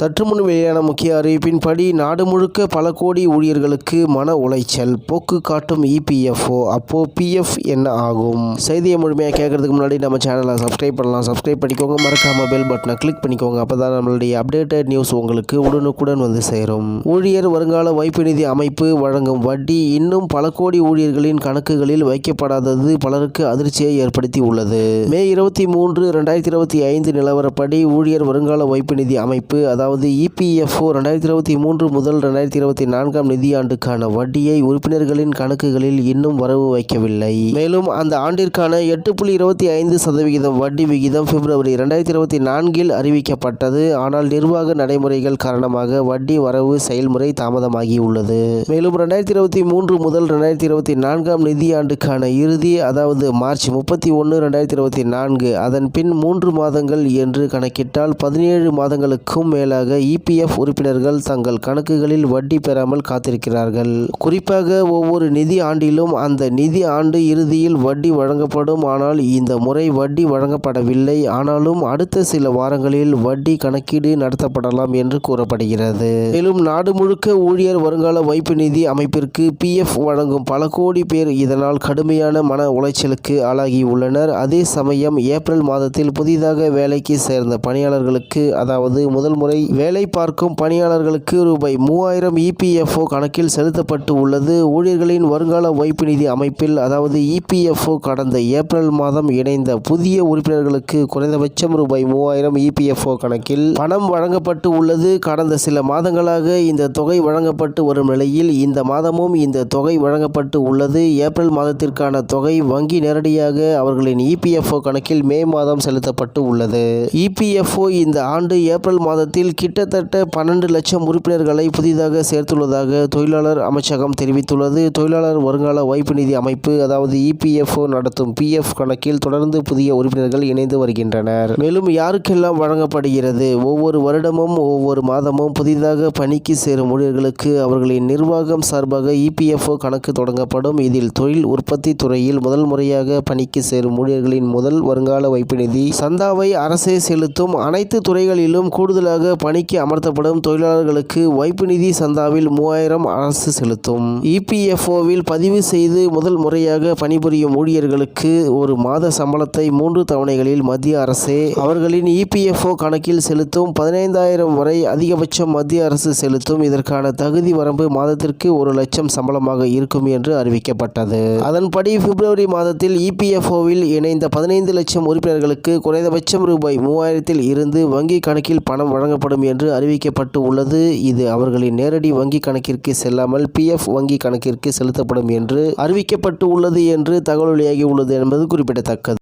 சற்று முன் வெளியான முக்கிய அறிவிப்பின்படி நாடு முழுக்க பல கோடி ஊழியர்களுக்கு மன உளைச்சல், போக்கு காட்டும் இபிஎஃப்ஓ. அப்போ பிஎஃப் என்ன ஆகும்? செய்தியை முழுமையாக கேட்கறதுக்கு முன்னாடி நம்ம சேனலை சப்ஸ்கிரைப் பண்ணலாம். சப்ஸ்கிரைப் பண்ணிக்கோங்க. மறக்காம பெல் பட்டனை கிளிக் பண்ணிக்கோங்க. அப்பதான் நம்மளுடைய அப்டேட்டட் நியூஸ் உங்களுக்கு உடனுக்குடன் வந்து சேரும். ஊழியர் வருங்கால வைப்பு நிதி அமைப்பு வழங்கும் வட்டி இன்னும் பல கோடி ஊழியர்களின் கணக்குகளில் வைக்கப்படாதது பலருக்கு அதிர்ச்சியை ஏற்படுத்தி உள்ளது. மே 23, 2025 நிலவரப்படி ஊழியர் வருங்கால வைப்பு நிதி அமைப்பு அதாவது இபிஎஃப்ஓ 2023 முதல் 2024 நிதியாண்டுக்கான வட்டியை உறுப்பினர்களின் கணக்குகளில் இன்னும் வரவு வைக்கவில்லை. மேலும் அந்த ஆண்டிற்கான 8.25% வட்டி விகிதம் பிப்ரவரி 2024 அறிவிக்கப்பட்டது. ஆனால் நிர்வாக நடைமுறைகள் காரணமாக வட்டி வரவு செயல்முறை தாமதமாகியுள்ளது. மேலும் 2023 முதல் 2024 நிதியாண்டுக்கான இறுதி அதாவது மார்ச் 31, 2024 அதன் பின் 3 மாதங்கள் என்று கணக்கிட்டால் 17 மாதங்களுக்கும் மேலாக இபிஎஃப் உறுப்பினர்கள் தங்கள் கணக்குகளில் வட்டி பெறாமல் காத்திருக்கிறார்கள். குறிப்பாக ஒவ்வொரு நிதி ஆண்டிலும் அந்த நிதி ஆண்டு இறுதியில் வட்டி வழங்கப்படும். ஆனால் இந்த முறை வட்டி வழங்கப்படவில்லை. ஆனாலும் அடுத்த சில வாரங்களில் வட்டி கணக்கீடு நடத்தப்படலாம் என்று கூறப்படுகிறது. மேலும் நாடு முழுக்க ஊழியர் வருங்கால வைப்பு நிதி அமைப்பிற்கு பிஎஃப் வழங்கும் பல கோடி பேர் இதனால் கடுமையான மன உளைச்சலுக்கு ஆளாகியுள்ளனர். அதே சமயம் ஏப்ரல் மாதத்தில் புதிதாக வேலைக்கு சேர்ந்த பணியாளர்களுக்கு அதாவது முதல் முறை வேலை பார்க்கும் பணியாளர்களுக்கு ரூபாய் 3000 இபிஎஃப்ஓ கணக்கில் செலுத்தப்பட்டு உள்ளது. ஊழியர்களின் வருங்கால வைப்பு நிதி அமைப்பில் அதாவது இபிஎஃப்ஓ கடந்த ஏப்ரல் மாதம் இணைந்த புதிய உறுப்பினர்களுக்கு குறைந்தபட்சம் ரூபாய் 3000 இபிஎஃப்ஓ கணக்கில் பணம் வழங்கப்பட்டு உள்ளது. கடந்த சில மாதங்களாக இந்த தொகை வழங்கப்பட்டு வரும் நிலையில் இந்த மாதமும் இந்த தொகை வழங்கப்பட்டு உள்ளது. ஏப்ரல் மாதத்திற்கான தொகை வங்கி நேரடியாக அவர்களின் இபிஎஃப்ஓ கணக்கில் மே மாதம் செலுத்தப்பட்டு உள்ளது. இபிஎஃப்ஓ இந்த ஆண்டு ஏப்ரல் மாதத்தில் கிட்டத்தட்ட 12 லட்சம் உறுப்பினர்களை புதிதாக சேர்த்துள்ளதாக தொழிலாளர் அமைச்சகம் தெரிவித்துள்ளது. தொழிலாளர் வருங்கால வைப்பு நிதி அமைப்பு அதாவது இபிஎஃப்ஓ நடத்தும் பிஎஃப் கணக்கில் தொடர்ந்து புதிய உறுப்பினர்கள் இணைந்து வருகின்றனர். மேலும் யாருக்கெல்லாம் வழங்கப்படுகிறது? ஒவ்வொரு வருடமும் ஒவ்வொரு மாதமும் புதிதாக பணிக்கு சேரும் ஊழியர்களுக்கு அவர்களின் நிர்வாகம் சார்பாக இபிஎஃப்ஓ கணக்கு தொடங்கப்படும். இதில் தொழில் உற்பத்தி துறையில் முதல் முறையாக பணிக்கு சேரும் ஊழியர்களின் முதல் வருங்கால வைப்பு நிதி சந்தாவை அரசே செலுத்தும். அனைத்து துறைகளிலும் கூடுதலாக பணிக்கு அமர்த்தப்படும் தொழிலாளர்களுக்கு வைப்பு நிதி சந்தாவில் 3000 அரசு செலுத்தும். இபிஎஃப்ஓவில் பதிவு செய்து முதல் முறையாக பணிபுரியும் ஊழியர்களுக்கு ஒரு மாத சம்பளத்தை 3 தவணைகளில் மத்திய அரசே அவர்களின் இபிஎஃப்ஓ கணக்கில் செலுத்தும். 15000 வரை அதிகபட்சம் மத்திய அரசு செலுத்தும். இதற்கான தகுதி வரம்பு மாதத்திற்கு 1 லட்சம் சம்பளமாக இருக்கும் என்று அறிவிக்கப்பட்டது. அதன்படி பிப்ரவரி மாதத்தில் இபிஎஃப்ஓவில் இணைந்த 15 லட்சம் உறுப்பினர்களுக்கு குறைந்தபட்சம் ரூபாய் 3000 இருந்து வங்கி கணக்கில் பணம் வழங்கப்படும் என்று அறிவிக்கப்பட்டு உள்ளது. இது அவர்களின் நேரடி வங்கி கணக்கிற்கு செல்லாமல் பிஎஃப் வங்கி கணக்கிற்கு செலுத்தப்படும் என்று அறிவிக்கப்பட்டு உள்ளது என்று தகவல் வெளியாகி உள்ளது என்பது குறிப்பிடத்தக்கது.